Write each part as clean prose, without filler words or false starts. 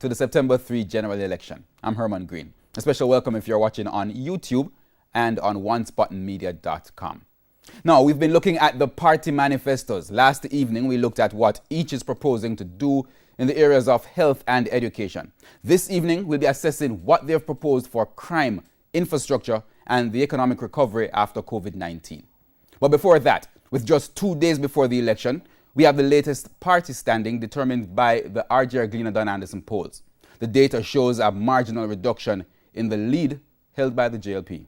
to the September 3 general election. I'm Herman Green. A special welcome if you're watching on YouTube and on oncebuttonmedia.com. Now, we've been looking at the party manifestos. Last evening, we looked at what each is proposing to do in the areas of health and education. This evening, we'll be assessing what they've proposed for crime, infrastructure, and the economic recovery after COVID-19. But before that, with just 2 days before the election, we have the latest party standing determined by the RJ Argelina Don Anderson polls. The data shows a marginal reduction in the lead held by the JLP.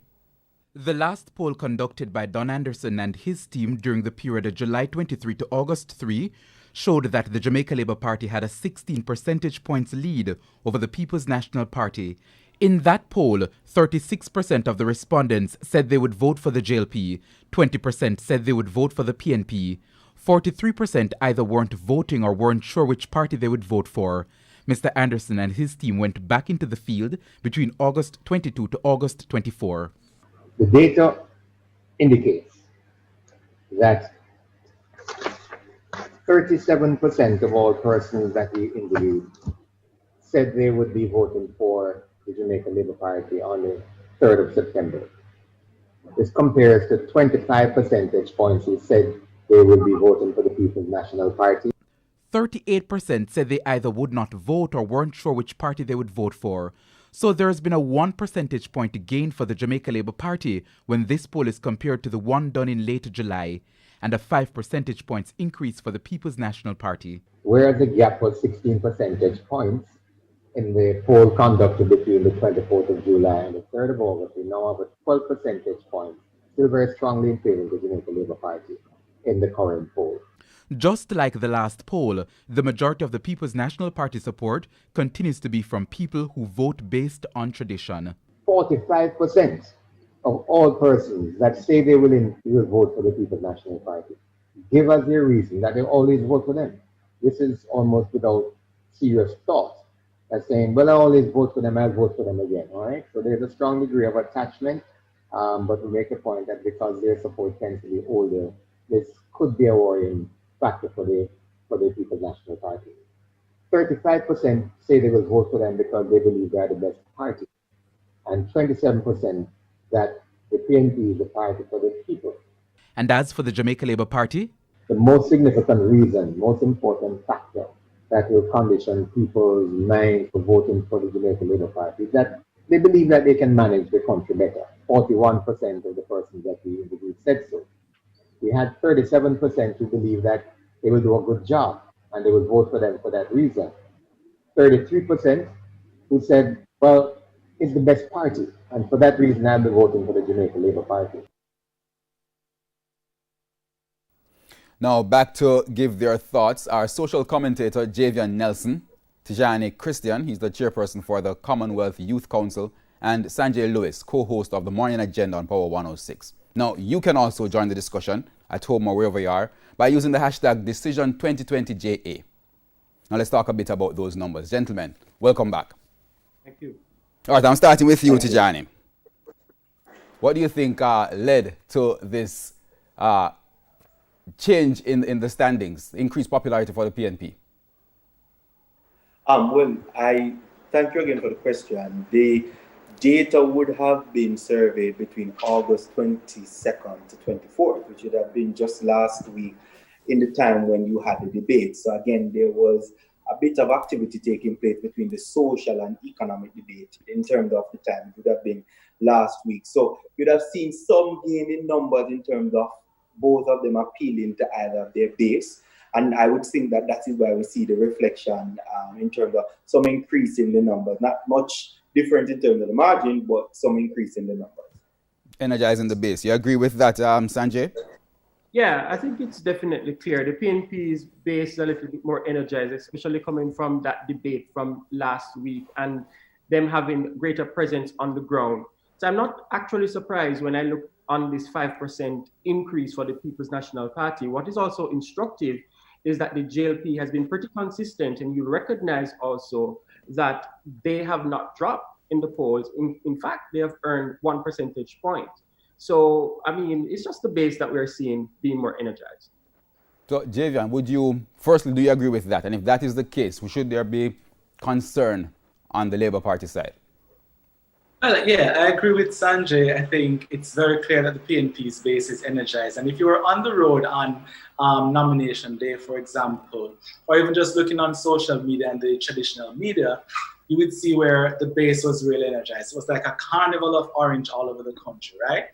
The last poll conducted by Don Anderson and his team during the period of July 23 to August 3 showed that the Jamaica Labour Party had a 16 percentage points lead over the People's National Party. In that poll, 36% of the respondents said they would vote for the JLP, 20% said they would vote for the PNP, 43% either weren't voting or weren't sure which party they would vote for. Mr. Anderson and his team went back into the field between August 22 to August 24. The data indicates that 37% of all persons that we interviewed said they would be voting for the Jamaica Labour Party on the 3rd of September. This compares to 25 percentage points who said they would be voting for the People's National Party. 38% said they either would not vote or weren't sure which party they would vote for. So there has been a 1 percentage point gain for the Jamaica Labour Party when this poll is compared to the one done in late July, and a 5 percentage points increase for the People's National Party. Where the gap was 16 percentage points in the poll conducted between the 24th of July and the 3rd of August, we now have a 12 percentage points, still very strongly in favor of the Jamaica Labour Party in the current poll. Just like the last poll, the majority of the People's National Party support continues to be from people who vote based on tradition. 45% of all persons that say they will vote for the People's National Party give us their reason that they always vote for them. This is almost without serious thought. They're saying, well, I always vote for them, I'll vote for them again, all right? So there's a strong degree of attachment, but we make a point that because their support tends to be older, this could be a worrying factor for the People's National Party. 35% say they will vote for them because they believe they are the best party, and 27% that the PNP is the party for the people. And as for the Jamaica Labour Party? The most significant reason, most important factor that will condition people's minds for voting for the Jamaica Labour Party is that they believe that they can manage the country better. 41% of the persons that we interviewed said so. We had 37% who believe that they will do a good job and they will vote for them for that reason. 33% who said, well, it's the best party, and for that reason I'll be voting for the Jamaica Labour Party. Now back to give their thoughts, our social commentator Javian Nelson, Tijani Christian, he's the chairperson for the Commonwealth Youth Council, and Sanjay Lewis, co-host of the Morning Agenda on Power 106. Now, you can also join the discussion at home or wherever you are by using the hashtag Decision2020JA. Now, let's talk a bit about those numbers. Gentlemen, welcome back. Thank you. All right, I'm starting with you, Tijani. What do you think led to this change in the standings, increased popularity for the PNP? Well, I thank you again for the question. The data would have been surveyed between August 22nd to 24th, which would have been just last week in the time when you had the debate. So again, there was a bit of activity taking place between the social and economic debate in terms of the time. It would have been last week. So you'd have seen some gain in numbers in terms of both of them appealing to either of their base. And I would think that that is why we see the reflection in terms of some increase in the numbers. Not much different in terms of the margin, but some increase in the numbers. Energizing the base. You agree with that, Sanjay? Yeah, I think it's definitely clear. The PNP's base is a little bit more energized, especially coming from that debate from last week and them having greater presence on the ground. So I'm not actually surprised when I look on this 5% increase for the People's National Party. What is also instructive is that the JLP has been pretty consistent, and you recognize also that they have not dropped in the polls. In fact, they have earned 1 percentage point. So, I mean, it's just the base that we're seeing being more energized. So, Javian, do you agree with that? And if that is the case, should there be concern on the Labour Party side? Well, yeah, I agree with Sanjay. I think it's very clear that the PNP's base is energized. And if you were on the road on nomination day, for example, or even just looking on social media and the traditional media, you would see where the base was really energized. It was like a carnival of orange all over the country, right?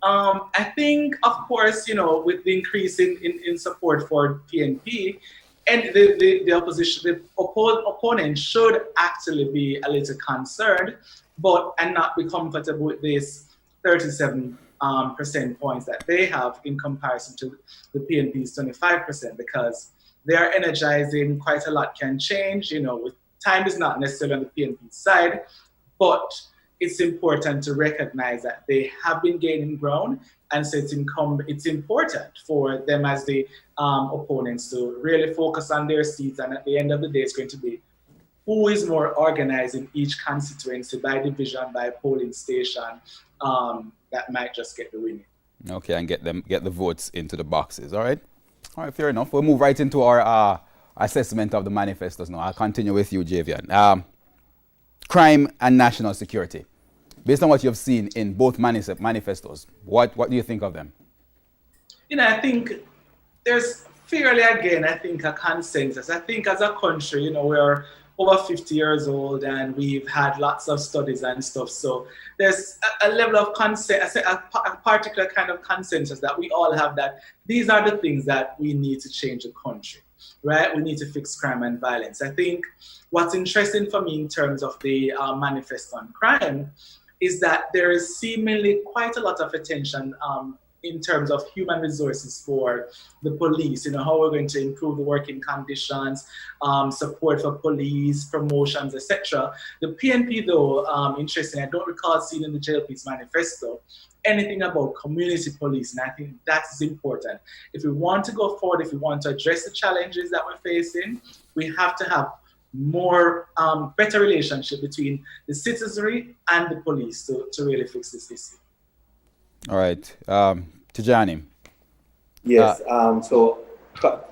I think, of course, with the increase in support for PNP, and the opposition, the opponent should actually be a little concerned, and not be comfortable with this 37% points that they have in comparison to the PNP's 25%, because they are energizing. Quite a lot can change. With time is not necessarily on the PNP side, but it's important to recognize that they have been gaining ground, and so it's important for them as the opponents to really focus on their seats, and at the end of the day, it's going to be who is more organized in each constituency by division, by polling station, that might just get the winning. Okay, and get the votes into the boxes. All right, fair enough. We'll move right into our assessment of the manifestos now. I'll continue with you, Javian. Crime and national security. Based on what you've seen in both manifestos, what do you think of them? I think there's fairly, again, a consensus. I think as a country, we're over 50 years old and we've had lots of studies and stuff. So there's a level of consensus, a particular kind of consensus that we all have, that these are the things that we need to change the country, right? We need to fix crime and violence. I think what's interesting for me in terms of the manifesto on crime is that there is seemingly quite a lot of attention in terms of human resources for the police, how we're going to improve the working conditions, support for police, promotions, etc. The PNP, though, interesting, I don't recall seeing in the JLP's manifesto anything about community policing. I think that is important. If we want to go forward, if we want to address the challenges that we're facing, we have to have more better relationship between the citizenry and the police to really fix this issue. All right, Tijani. Yes. So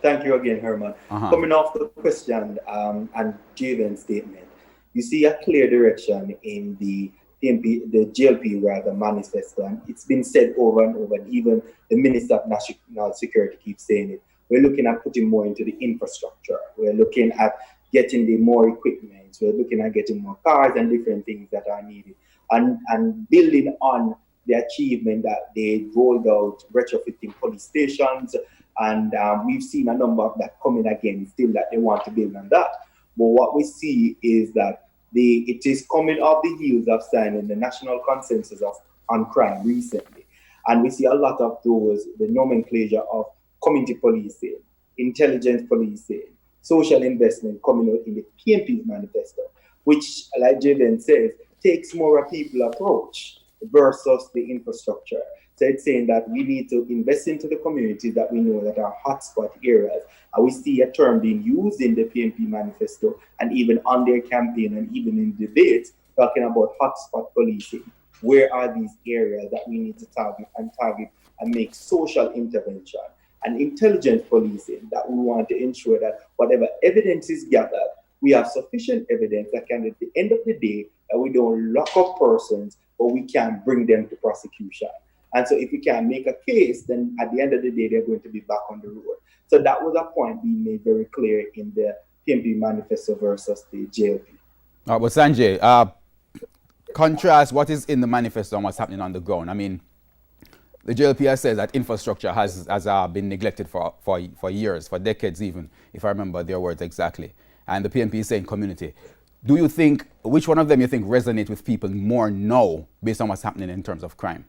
thank you again, Herman. Coming off the question and Javian's statement, you see a clear direction in the PNP, the JLP rather, manifesto, and it's been said over and over. And even the Minister of National Security keeps saying it. We're looking at putting more into the infrastructure. We're looking at getting the more equipment. We're looking at getting more cars and different things that are needed, and building on the achievement that they rolled out, retrofitting police stations, and we've seen a number of that coming again, still that they want to build on that. But what we see is that it is coming off the heels of signing the national consensus on crime recently, and we see a lot of the nomenclature of community policing, intelligence policing, social investment coming out in the PNP's manifesto, which, like Javian says, takes more a people approach versus the infrastructure. So it's saying that we need to invest into the communities that we know that are hotspot areas. And we see a term being used in the PNP manifesto and even on their campaign and even in debates, talking about hotspot policing. Where are these areas that we need to target and make social intervention? And intelligence policing, that we want to ensure that whatever evidence is gathered, we have sufficient evidence that can, at the end of the day, that we don't lock up persons, but we can bring them to prosecution. And so if we can make a case, then at the end of the day, they're going to be back on the road. So that was a point being made very clear in the PNP manifesto versus the JLP. But Sanjay, contrast what is in the manifesto and what's happening on the ground. I mean, the JLP has said that infrastructure has been neglected for years, for decades even, if I remember their words exactly. And the PNP is saying community. Do you think, which one of them you think resonate with people more now based on what's happening in terms of crime?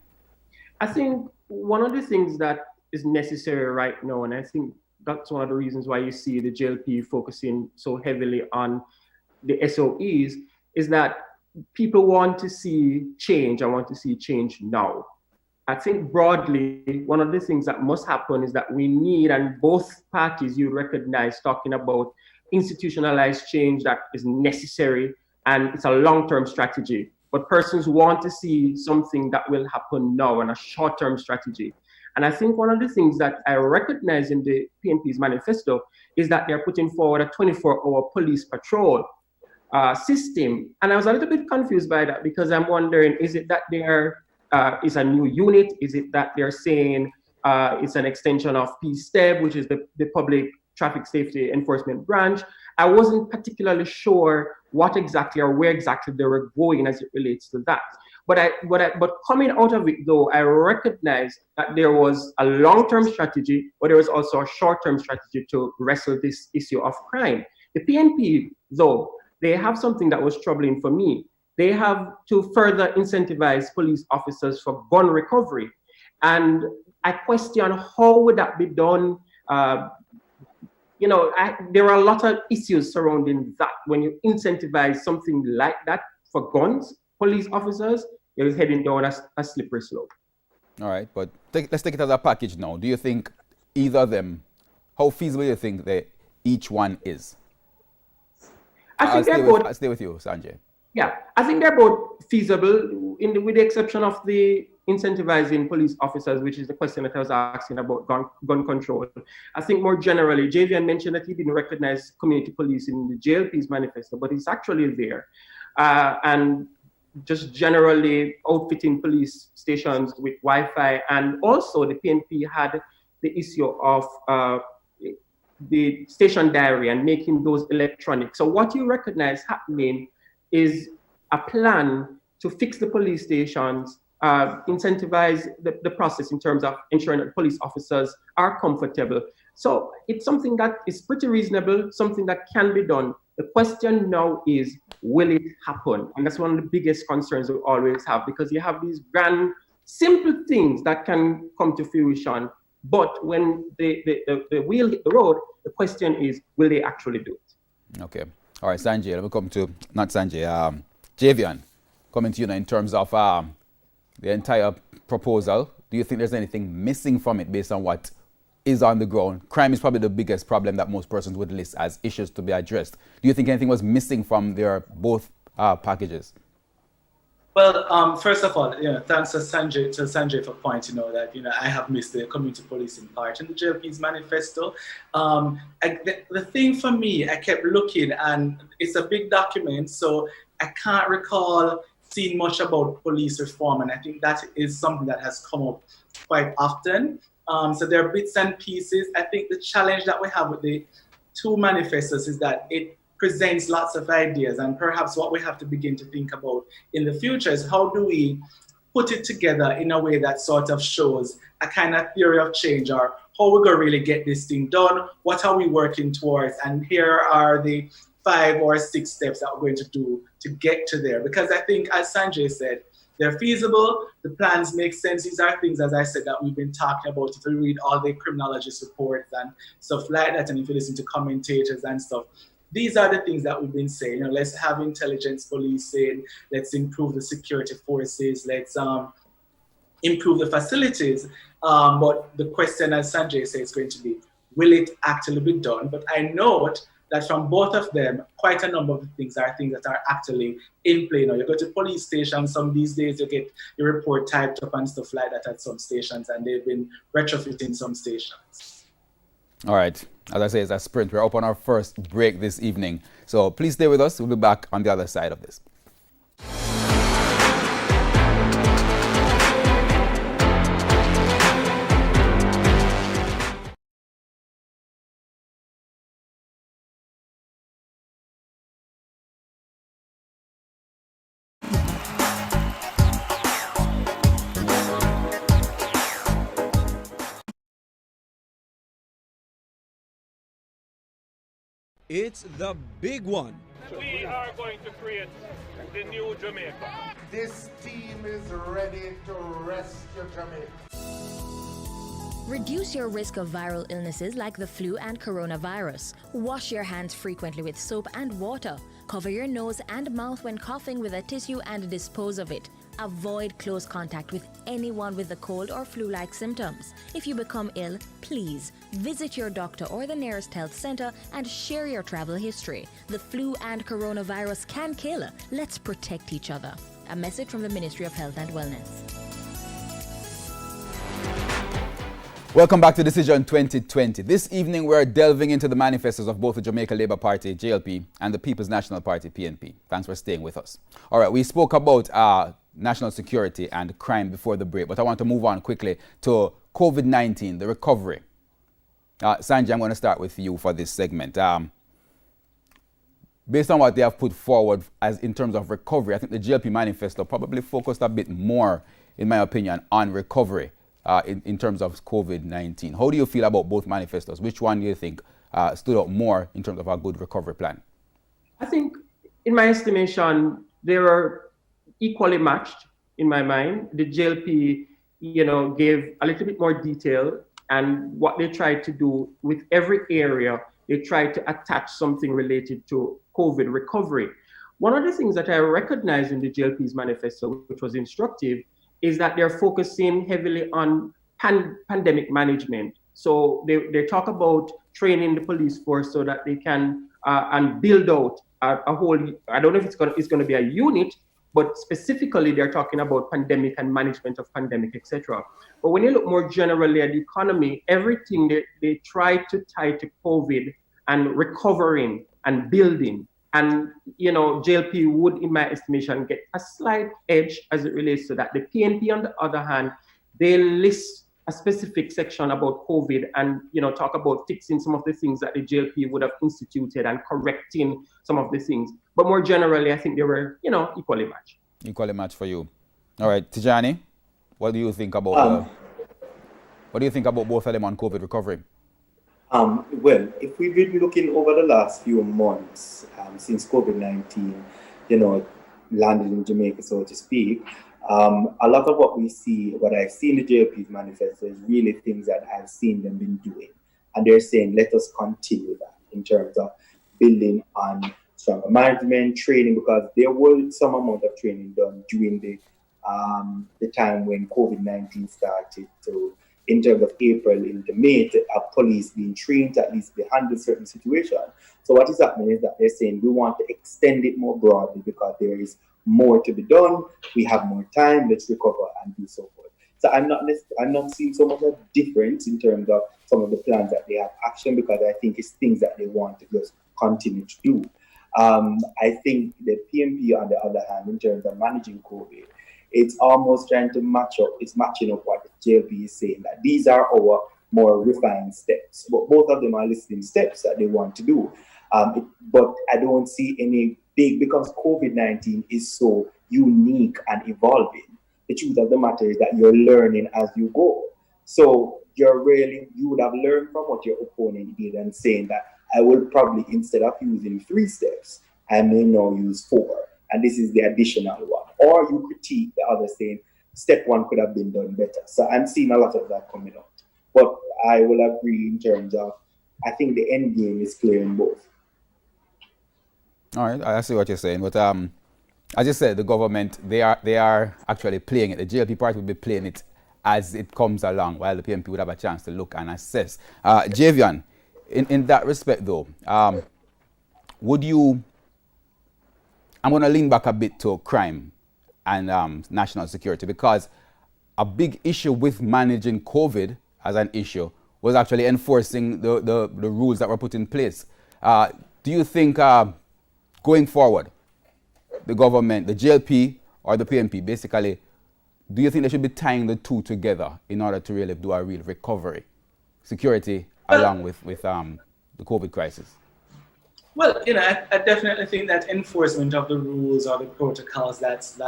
I think one of the things that is necessary right now, and I think that's one of the reasons why you see the JLP focusing so heavily on the SOEs, is that people want to see change. I want to see change now. I think broadly, one of the things that must happen is that we need, and both parties you recognize talking about institutionalized change that is necessary, and it's a long-term strategy. But persons want to see something that will happen now and a short-term strategy. And I think one of the things that I recognize in the PNP's manifesto is that they're putting forward a 24-hour police patrol. system. And I was a little bit confused by that because I'm wondering, is it that there is a new unit? Is it that they're saying it's an extension of PSTEB, which is the Public Traffic Safety Enforcement Branch? I wasn't particularly sure what exactly or where exactly they were going as it relates to that. But coming out of it though, I recognized that there was a long-term strategy, but there was also a short-term strategy to wrestle this issue of crime. The PNP, though, they have something that was troubling for me. They have to further incentivize police officers for gun recovery. And I question how would that be done? There are a lot of issues surrounding that. When you incentivize something like that for guns, police officers, you're heading down a slippery slope. All right, but let's take it as a package now. Do you think either of them, how feasible do you think each one is? I'll stay with you, Sanjay. Yeah, I think they're both feasible, with the exception of the incentivizing police officers, which is the question that I was asking about gun control. I think more generally, Javian mentioned that he didn't recognize community police in the JLP's manifesto, but it's actually there. And just generally outfitting police stations with Wi-Fi. And also the PNP had the issue of the station diary and making those electronic. So what you recognize happening is a plan to fix the police stations, incentivize the process in terms of ensuring that police officers are comfortable. So it's something that is pretty reasonable, something that can be done. The question now is, will it happen? And that's one of the biggest concerns we always have, because you have these grand, simple things that can come to fruition. But when the wheel hit the road, the question is, will they actually do it? Okay. All right, Sanjay, let me come to, not Sanjay, Javian, coming to you now in terms of the entire proposal. Do you think there's anything missing from it based on what is on the ground? Crime is probably the biggest problem that most persons would list as issues to be addressed. Do you think anything was missing from their both packages? Well, first of all, thanks to Sanjay for pointing out that I have missed the community policing part in the JLP's manifesto. The thing for me, I kept looking, and it's a big document, so I can't recall seeing much about police reform, and I think that is something that has come up quite often. So there are bits and pieces. I think the challenge that we have with the two manifestos is that it presents lots of ideas, and perhaps what we have to begin to think about in the future is how do we put it together in a way that sort of shows a kind of theory of change, or how we're going to really get this thing done, what are we working towards, and here are the 5 or 6 steps that we're going to do to get to there. Because I think, as Sanjay said, they're feasible, the plans make sense. These are things, as I said, that we've been talking about. If you read all the criminologist reports and stuff like that, and if you listen to commentators and stuff, these are the things that we've been saying. Let's have intelligence policing, let's improve the security forces, let's improve the facilities. But the question, as Sanjay said, is going to be, will it actually be done? But I note that from both of them, quite a number of things are things that are actually in play now. You go to police stations, some these days you get your report typed up and stuff like that at some stations, and they've been retrofitting some stations. All right. As I say, it's a sprint. We're up on our first break this evening. So please stay with us. We'll be back on the other side of this. It's the big one. We are going to create the new Jamaica. This team is ready to rescue Jamaica. Reduce your risk of viral illnesses like the flu and coronavirus. Wash your hands frequently with soap and water. Cover your nose and mouth when coughing with a tissue and dispose of it. Avoid close contact with anyone with a cold or flu-like symptoms. If you become ill, please visit your doctor or the nearest health center and share your travel history. The flu and coronavirus can kill. Let's protect each other. A message from the Ministry of Health and Wellness. Welcome back to Decision 2020. This evening we're delving into the manifestos of both the Jamaica Labour Party, JLP, and the People's National Party, PNP. Thanks for staying with us. All right, we spoke about national security and crime before the break, but I want to move on quickly to COVID-19, the recovery. Sanjay, I'm going to start with you for this segment. Based on what they have put forward as in terms of recovery, I think the JLP manifesto probably focused a bit more, in my opinion, on recovery. In terms of COVID-19. How do you feel about both manifestos? Which one do you think stood out more in terms of a good recovery plan? I think, in my estimation, they were equally matched in my mind. The JLP, gave a little bit more detail, and what they tried to do with every area, they tried to attach something related to COVID recovery. One of the things that I recognized in the JLP's manifesto, which was instructive, is that they're focusing heavily on pandemic management. So they talk about training the police force so that they can and build out a whole, I don't know if it's going to be a unit, but specifically they're talking about pandemic and management of pandemic, etc. But when you look more generally at the economy, everything they try to tie to COVID and recovering and building. And, JLP would, in my estimation, get a slight edge as it relates to that. The PNP, on the other hand, they list a specific section about COVID and, talk about fixing some of the things that the JLP would have instituted and correcting some of the things. But more generally, I think they were, equally matched. Equally matched for you. All right, Tijani, what do you think about both of them on COVID recovery? Well, if we've been looking over the last few months, since COVID-19, landed in Jamaica, so to speak, a lot of what I've seen the JLP's manifesto is really things that I've seen them been doing. And they're saying, let us continue that in terms of building on stronger management, training, because there was some amount of training done during the time when COVID-19 started to, in terms of April into May, to have police being trained to at least handle certain situations. So what is happening is that they're saying we want to extend it more broadly because there is more to be done. We have more time. Let's recover and do so forth. So I'm not seeing so much of a difference in terms of some of the plans that they have action, because I think it's things that they want to just continue to do. I think the PNP, on the other hand, in terms of managing COVID, it's almost trying to match up. It's matching up what the JLP is saying, that these are our more refined steps. But both of them are listing steps that they want to do. But I don't see any big, because COVID-19 is so unique and evolving. The truth of the matter is that you're learning as you go. So you would have learned from what your opponent did and saying that I will probably, instead of using 3 steps, I may now use 4. And this is the additional one. Or you critique the other saying, step 1 could have been done better. So I'm seeing a lot of that coming out. But I will agree in terms of, I think the end game is clear in both. All right, I see what you're saying. But as you said, the government, they are actually playing it. The JLP party will be playing it as it comes along, while the PNP would have a chance to look and assess. Javian, in that respect though, would you... I'm going to lean back a bit to crime and national security, because a big issue with managing COVID as an issue was actually enforcing the rules that were put in place. Do you think going forward, the government, the JLP or the PNP, basically, do you think they should be tying the two together in order to really do a real recovery, security along with the COVID crisis? Well, I definitely think that enforcement of the rules or the protocols that's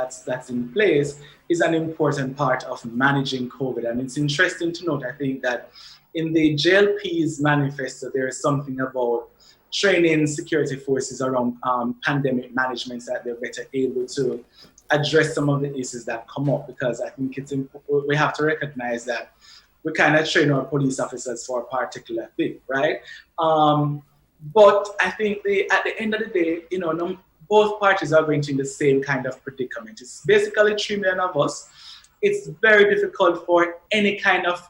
in place is an important part of managing COVID. And it's interesting to note, I think, that in the JLP's manifesto, there is something about training security forces around pandemic management, so that they're better able to address some of the issues that come up. Because I think we have to recognize that we kind of train our police officers for a particular thing, right? But I think at the end of the day, both parties are going to be in the same kind of predicament. It's basically 3 million of us. It's very difficult for any kind of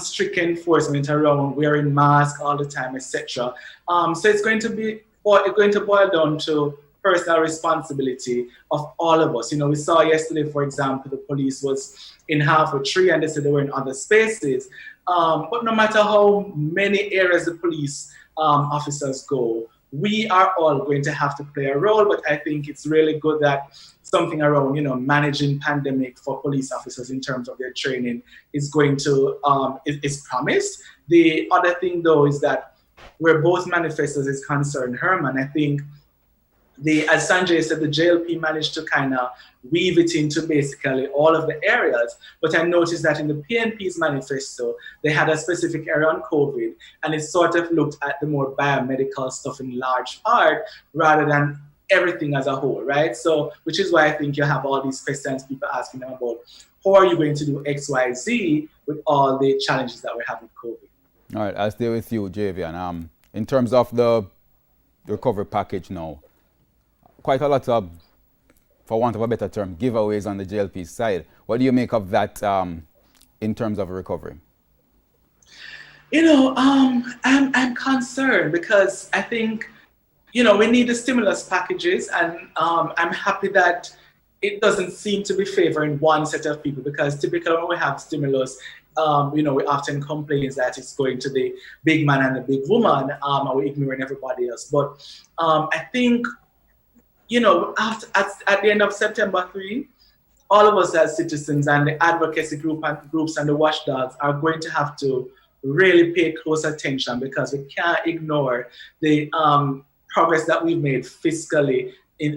strict enforcement around wearing masks all the time, etc. So it's going to boil down to personal responsibility of all of us. We saw yesterday, for example, the police was in half a tree and they said they were in other spaces. But no matter how many areas the police officers go, we are all going to have to play a role. But I think it's really good that something around, managing pandemic for police officers in terms of their training is going to, is promised. The other thing though is that where both manifestos is concerned, Herman, I think as Sanjay said, the JLP managed to kind of weave it into basically all of the areas. But I noticed that in the PNP's manifesto, they had a specific area on COVID, and it sort of looked at the more biomedical stuff in large part rather than everything as a whole, right? So, which is why I think you have all these questions, people asking them about how are you going to do X, Y, Z with all the challenges that we have with COVID. All right, I'll stay with you, Javian. In terms of the recovery package now, quite a lot of, for want of a better term, giveaways on the JLP side. What do you make of that in terms of recovery? I'm concerned because I think, we need the stimulus packages, and I'm happy that it doesn't seem to be favoring one set of people, because typically when we have stimulus, we often complain that it's going to the big man and the big woman, and we're ignoring everybody else. But I think, at the end of September 3, all of us as citizens and the advocacy groups and the watchdogs are going to have to really pay close attention, because we can't ignore the progress that we've made fiscally,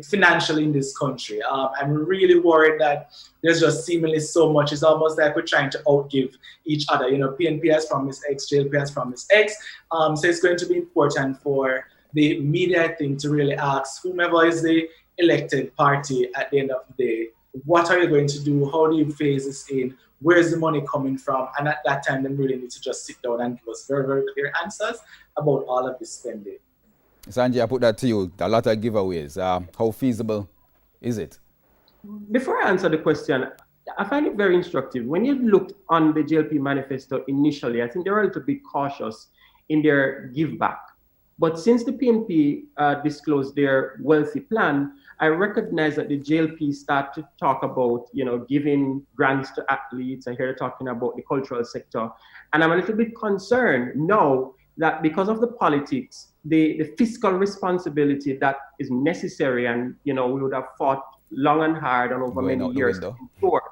financially in this country. I'm really worried that there's just seemingly so much. It's almost like we're trying to outgive each other. PNP has promised X, JLP has promised X. So it's going to be important for the media, I think, to really ask whomever is the elected party at the end of the day, what are you going to do? How do you phase this in? Where's the money coming from? And at that time, they really need to just sit down and give us very, very clear answers about all of this spending. Sanjay, I put that to you. A lot of giveaways. How feasible is it? Before I answer the question, I find it very instructive. When you looked on the JLP manifesto initially, I think they were a little bit cautious in their give back. But since the PNP disclosed their wealthy plan, I recognize that the JLP start to talk about, giving grants to athletes. I hear they're talking about the cultural sector. And I'm a little bit concerned now that because of the politics, the fiscal responsibility that is necessary, and, we would have fought long and hard and over many years before.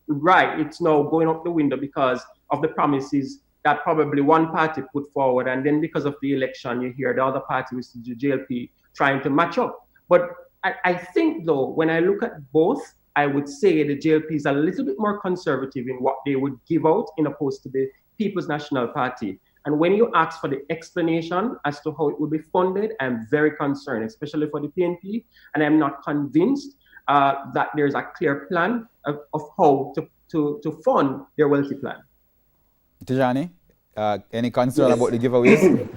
Right, it's now going out the window because of the promises that probably one party put forward, and then because of the election, you hear the other party, which is the JLP, trying to match up. But I think, though, when I look at both, I would say the JLP is a little bit more conservative in what they would give out, in opposed to the People's National Party. And when you ask for the explanation as to how it would be funded, I'm very concerned, especially for the PNP, and I'm not convinced that there's a clear plan of how to fund their wealthy plan. Tijani, any concern about the giveaways?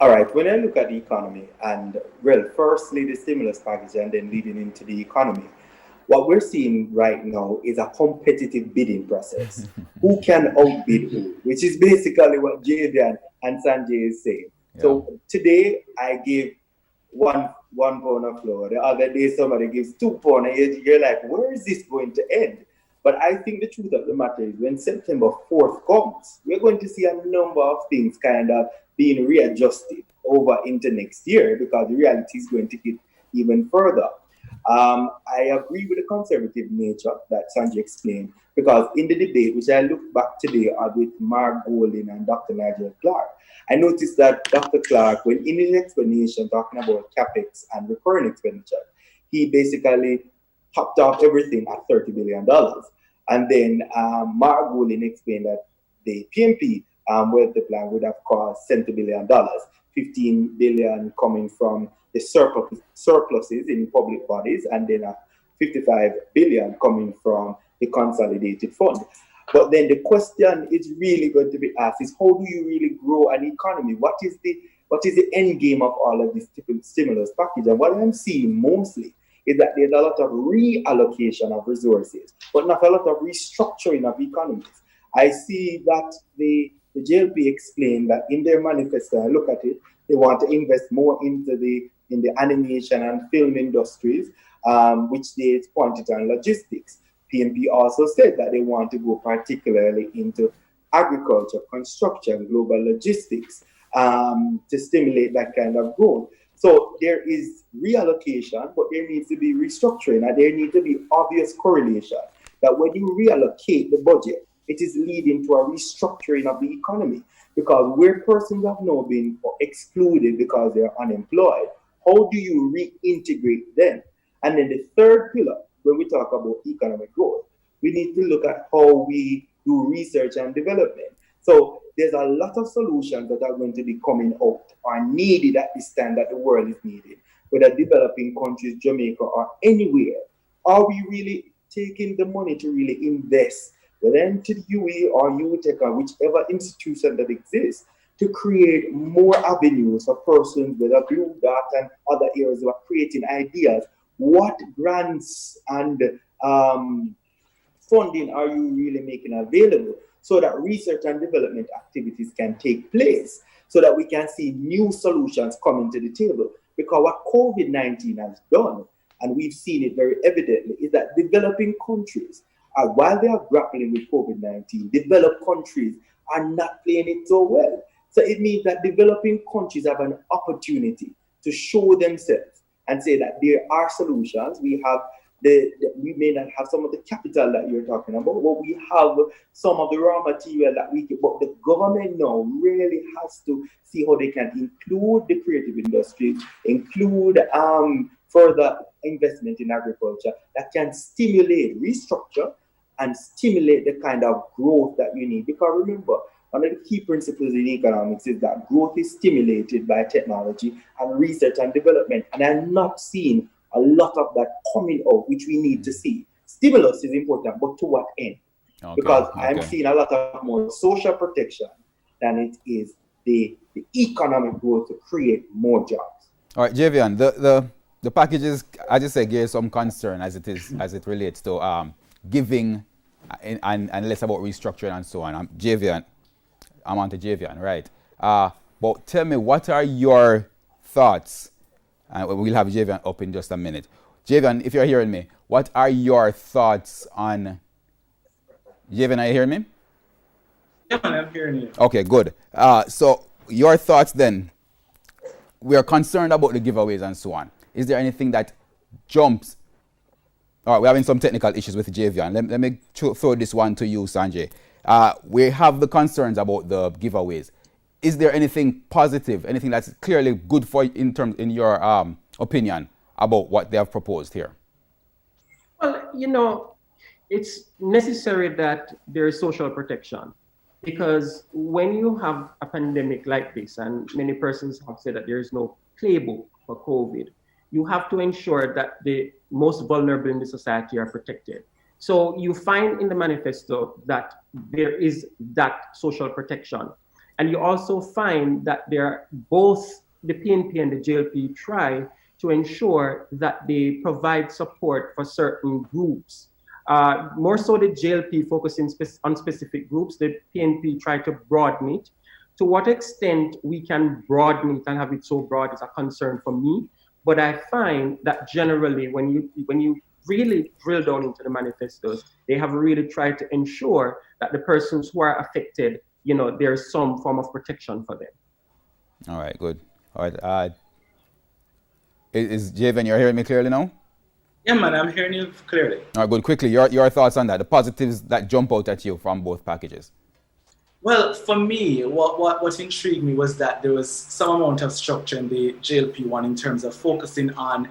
All right, when I look at the economy, and firstly the stimulus package and then leading into the economy, what we're seeing right now is a competitive bidding process. Who can outbid who, which is basically what Javian and Sanjay is saying. Yeah. So today I give one pound of flour, the other day somebody gives 2 pounds, and you're like, where is this going to end? But I think the truth of the matter is when September 4th comes, we're going to see a number of things kind of being readjusted over into next year, because the reality is going to get even further. I agree with the conservative nature that Sanjay explained, because in the debate, which I looked back today with Mark Golding and Dr. Nigel Clark, I noticed that Dr. Clark, when in his explanation talking about capex and recurring expenditure, he basically topped off everything at $30 billion. And then Mark Golding explained that the PNP wealthy plan would have cost $70 billion, $15 billion coming from the surpluses in public bodies, and then $55 billion coming from the consolidated fund. But then the question is really going to be asked is, how do you really grow an economy? What is the end game of all of this stimulus package? And what I'm seeing mostly is that there's a lot of reallocation of resources, but not a lot of restructuring of economies. I see that the JLP explained that in their manifesto, I look at it, they want to invest more in the animation and film industries, which they pointed on logistics. PNP also said that they want to go particularly into agriculture, construction, global logistics, to stimulate that kind of growth. So there is reallocation, but there needs to be restructuring, and there needs to be obvious correlation that when you reallocate the budget, it is leading to a restructuring of the economy. Because where persons have now been excluded because they're unemployed, how do you reintegrate them? And then the third pillar, when we talk about economic growth, we need to look at how we do research and development. So there's a lot of solutions that are going to be coming out or needed at this time that the world is needing, whether developing countries, Jamaica, or anywhere. Are we really taking the money to really invest, whether into the UE or UTEC or whichever institution that exists, to create more avenues for persons, whether Blue Dot and other areas who are creating ideas? What grants and funding are you really making available so that research and development activities can take place, so that we can see new solutions coming to the table? Because what COVID-19 has done, and we've seen it very evidently, is that developing countries, while they are grappling with COVID-19, developed countries are not playing it so well. So it means that developing countries have an opportunity to show themselves and say that there are solutions. We may not have some of the capital that you're talking about, but we have some of the raw material that we can, but the government now really has to see how they can include the creative industry, include further investment in agriculture that can stimulate, restructure, and stimulate the kind of growth that you need. Because remember, one of the key principles in economics is that growth is stimulated by technology and research and development. And I'm not seeing a lot of that coming out, which we need to see. Stimulus is important, but to what end? Because I'm seeing a lot of more social protection than it is the economic growth to create more jobs. All right, Javian, the packages, I just say, give some concern as it relates to giving and less about restructuring and so on. Javian, I'm on to Javian, right? But tell me, what are your thoughts? And we'll have Javian up in just a minute. Javian, if you're hearing me, what are your thoughts on... Javian, are you hearing me? Yeah, man, I'm hearing you. Okay, good. So your thoughts then. We are concerned about the giveaways and so on. Is there anything that jumps? All right, we're having some technical issues with Javian. Let me throw this one to you, Sanjay. We have the concerns about the giveaways. Is there anything positive, anything that's clearly good for in your opinion about what they have proposed here? Well, it's necessary that there is social protection, because when you have a pandemic like this, and many persons have said that there is no playbook for COVID, you have to ensure that the most vulnerable in the society are protected. So you find in the manifesto that there is that social protection. And you also find that both the PNP and the JLP try to ensure that they provide support for certain groups. More so the JLP focusing on specific groups, the PNP try to broaden it. To what extent we can broaden it and have it so broad is a concern for me. But I find that generally when you really drill down into the manifestos, they have really tried to ensure that the persons who are affected, there's some form of protection for them. All right, good. All right. Is Javian, you're hearing me clearly now? Yeah, man, I'm hearing you clearly. All right, good. Quickly, your thoughts on that, the positives that jump out at you from both packages. Well, for me, what intrigued me was that there was some amount of structure in the JLP one in terms of focusing on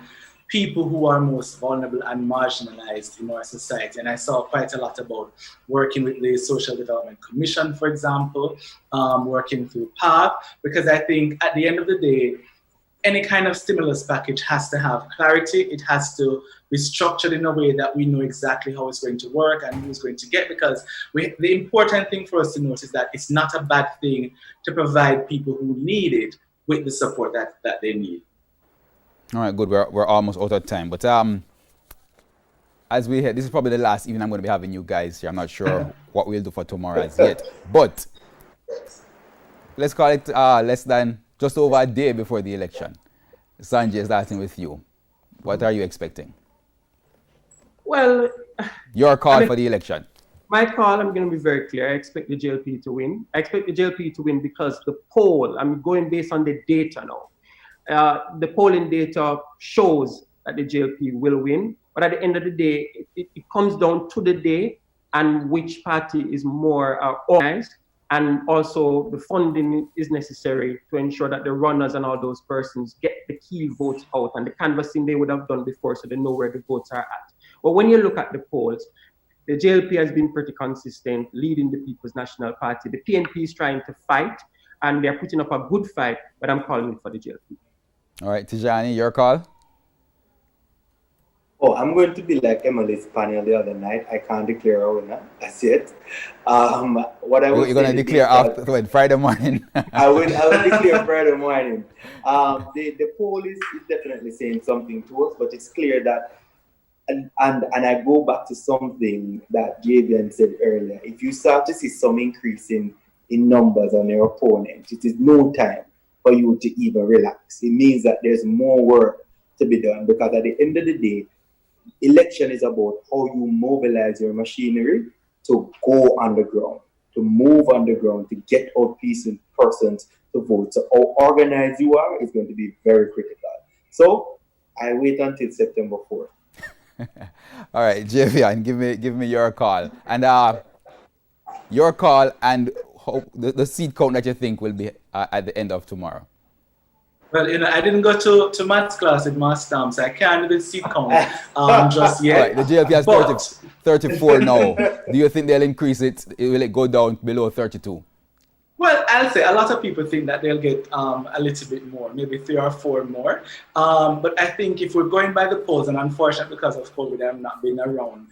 people who are most vulnerable and marginalized in our society. And I saw quite a lot about working with the Social Development Commission, for example, working through PATH, because I think at the end of the day, any kind of stimulus package has to have clarity. It has to be structured in a way that we know exactly how it's going to work and who's going to get, because the important thing for us to note is that it's not a bad thing to provide people who need it with the support that they need. All right, good. We're almost out of time. But as we head, this is probably the last evening I'm going to be having you guys here. I'm not sure what we'll do for tomorrow as yet. But let's call it less than just over a day before the election. Sanjay, starting with you. What are you expecting? Well, your call for the election. My call, I'm going to be very clear. I expect the JLP to win. I expect the JLP to win because the poll, I'm going based on the data now. The polling data shows that the JLP will win. But at the end of the day, it comes down to the day and which party is more organized. And also the funding is necessary to ensure that the runners and all those persons get the key votes out and the canvassing they would have done before so they know where the votes are at. But when you look at the polls, the JLP has been pretty consistent, leading the People's National Party. The PNP is trying to fight, and they're putting up a good fight, but I'm calling it for the JLP. All right, Tijani, your call? Oh, I'm going to be like Emily's panel the other night. I can't declare a winner. That's it. What I You're going to declare after Friday morning? I will declare Friday morning. The poll is definitely saying something to us, but it's clear that And I go back to something that Javian said earlier. If you start to see some increase in numbers on your opponent, it is no time for you to even relax. It means that there's more work to be done, because at the end of the day, election is about how you mobilize your machinery to go underground, to move underground, to get out peaceful persons to vote. So how organized you are is going to be very critical. So I wait until September 4th. All right, Javian, give me your call. And your call and the seat count that you think will be at the end of tomorrow. Well, I didn't go to maths class in Masstam, so I can't do the seat count just yet. Right, the JLP has 34 now. Do you think they'll increase it? Will it go down below 32? Well, I'll say a lot of people think that they'll get a little bit more, maybe 3 or 4 more. But I think if we're going by the polls, and unfortunately because of COVID, I've not been around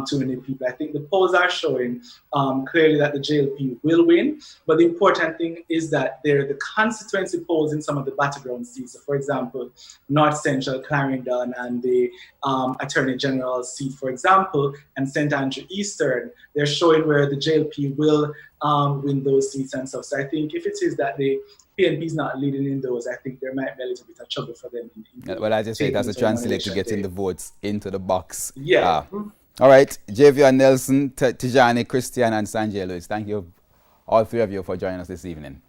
too many people, I think the polls are showing clearly that the JLP will win. But the important thing is that they're the constituency polls in some of the battleground seats. So for example, North Central, Clarendon, and the Attorney General's seat, for example, and St. Andrew Eastern, they're showing where the JLP will win those seats and stuff. So I think if it is that the PNP is not leading in those, I think there might be a little bit of trouble for them. Well, I just say that's a translate to getting the votes into the box. Yeah. All right, Javian Nelson, Tijani, Christian, and Sanjay Lewis, thank you, all three of you, for joining us this evening.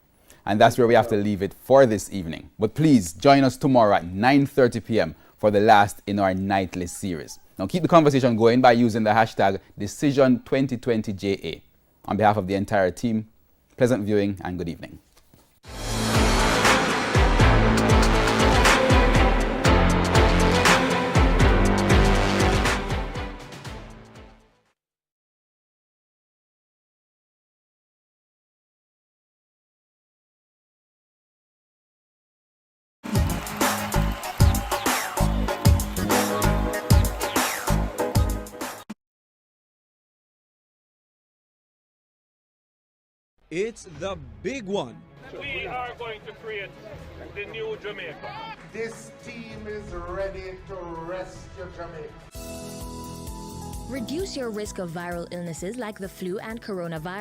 And that's where we have to leave it for this evening. But please join us tomorrow at 9:30 p.m. for the last in our nightly series. Now keep the conversation going by using the hashtag Decision2020JA. On behalf of the entire team, pleasant viewing and good evening. It's the big one. We are going to create the new Jamaica. This team is ready to rescue Jamaica. Reduce your risk of viral illnesses like the flu and coronavirus.